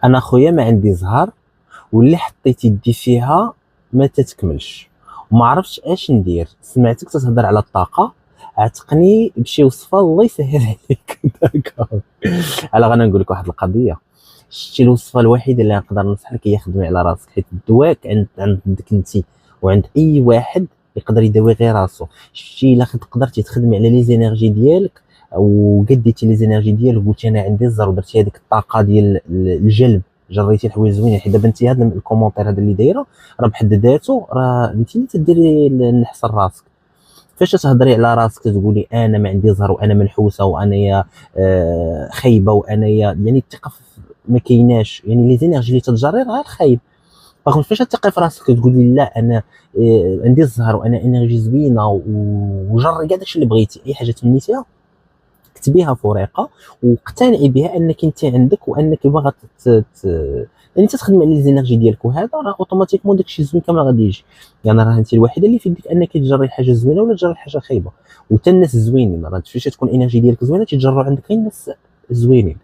انا خويا ما عندي زهر، واللي حطيت يدي فيها ما تتكملش وما عرفتش اش ندير. سمعتك تتهضر على الطاقه، عتقني بشي وصفه الله يسهل عليك. داكور. انا غانا نقول لك واحد القضيه. شتي الوصفه الوحيده اللي نقدر ننصح لك هي خدمي على راسك، حيت الدواء عندك انت وعند اي واحد يقدر يداوي غير راسو. شتي الا قدرتي تخدمي على لي زينيرجي ديالك وقديتي لي زينيرجي ديالك وقلتي انا عندي الزر ودرتي هذيك الطاقه ديال الجلب، جريتي الحوايج زوينين. حيت دابا انت هذا الكومونتير هذا اللي دايره راه بحد ذاته راه انت اللي تديري النحس لراسك. فاش تهضري على راسك تقولي انا ما عندي زهر وانا منحوسه وانا يا خايبه وانا يا يعني الثقه ما كايناش، يعني لي زينيرجي اللي تتجري راه خايب. باغ فاش تثقي في راسك تقولي لا انا عندي الزهر وانا انرجي زوينه وجري كاع داكشي اللي بغيتي، اي حاجه تمنيتيها كتبيها في ورقه واقتنعي بها انك انت عندك وانك باغا يعني تخدمي على الانرجي ديالك، وهذا راه اوتوماتيكمون داكشي زوين كامل غادي يجي. يعني راه انت الوحيده اللي في يدك انك تجري حاجه زوينه ولا تجري حاجه خايبه. وتا الناس الزوينين راه فاش تكون انرجي ديالك زوينه تيتجروا عندك غير الناس زوينين.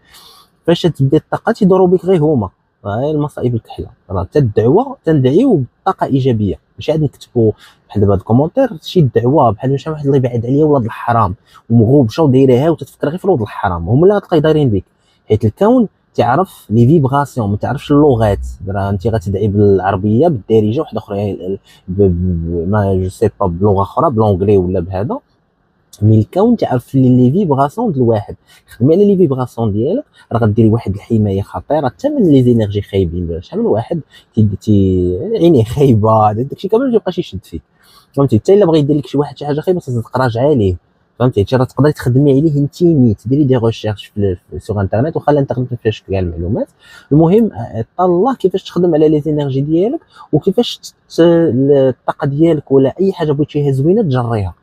فاش تبدا الطاقه تيدوروا بك غير هما، غير المصائب الكحله. راه حتى الدعوه تندعيو بطاقه ايجابيه، ماشي عاد نكتبوا بحال دابا الكومونتير شي دعوه بحال شي واحد الله يبعد عليا ولاد الحرام ومغوبشه ودايرها وتتفكر غير في ولاد الحرام، هما اللي غتلقاي دايرين بك. حيت الكون تعرف لي فيبراسيون ما تعرفش اللغات. راه انت غتدعي بالعربيه بالدارجه وحده اخرى ما جو سي با بلغه اخرى بلونجلي ولا بهذا. مي الكون تعرف لي فيبراسيون ديال الواحد. خدمي على لي فيبراسيون ديالك راه غديري واحد الحمايه خطيره حتى من لي زينيرجي خايبين. شحال من واحد عينيه خايبه داكشي كامل ما يبقاش يشد فيك، فهمتي؟ حتى الا بغى يدير لك شي واحد شي حاجه خايبه تصدق راجع عليه، فهمتي؟ راه تقدري تخدمي عليه انت نيت ديري دي ريشيرش في سوغ انترنت وخا الانترنت ما فيهاش كاع المعلومات. المهم طلع كيفاش تخدم على لي زينيرجي ديالك وكيفاش الطاقه ديالك ولا اي حاجه بغيتيها زوينه تجريها.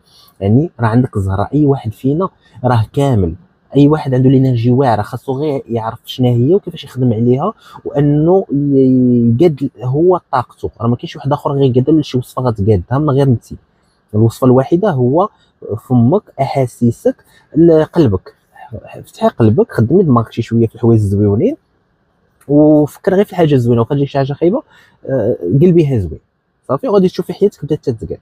يعني راه عندك الزهره، اي واحد فينا راه كامل، اي واحد عنده الانرجي واعره خاصو غير يعرف شنو هي وكيفاش يخدم عليها وانه يقاد هو طاقته. راه ما كاينش واحد اخر غير يقاد شي وصفه غتقادها من غير انت. الوصفه الوحيده هو فمك، احاسيسك، قلبك. فتحي قلبك، خدمي دماغك شي شويه في الحوايج الزويونين وفكر غير في الحاجه الزوينه. وخا تجيك شي حاجه خايبه قلبيها زوين صافي وغادي تشوفي حياتك بدات تتقاد.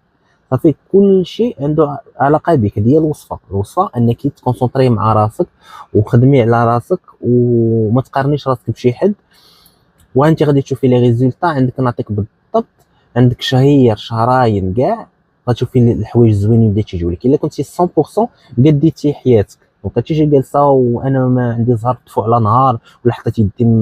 صافي كل شيء عنده علاقه بك. هذه هي الوصفه انك تكونسونطري مع راسك وخدمي على راسك وما تقارنيش راسك بشي حد. وانت غادي تشوفي لي ريزولطا عندك نعطيك بالضبط. عندك شهير شهراين كاع غتشوفي الحوايج الزوينين بدات تيجيو لك. الا كنتي 100% قديتي حياتك وبقيتي جالسه وانا ما عندي زهر طفو على نهار ولا حطيت يدي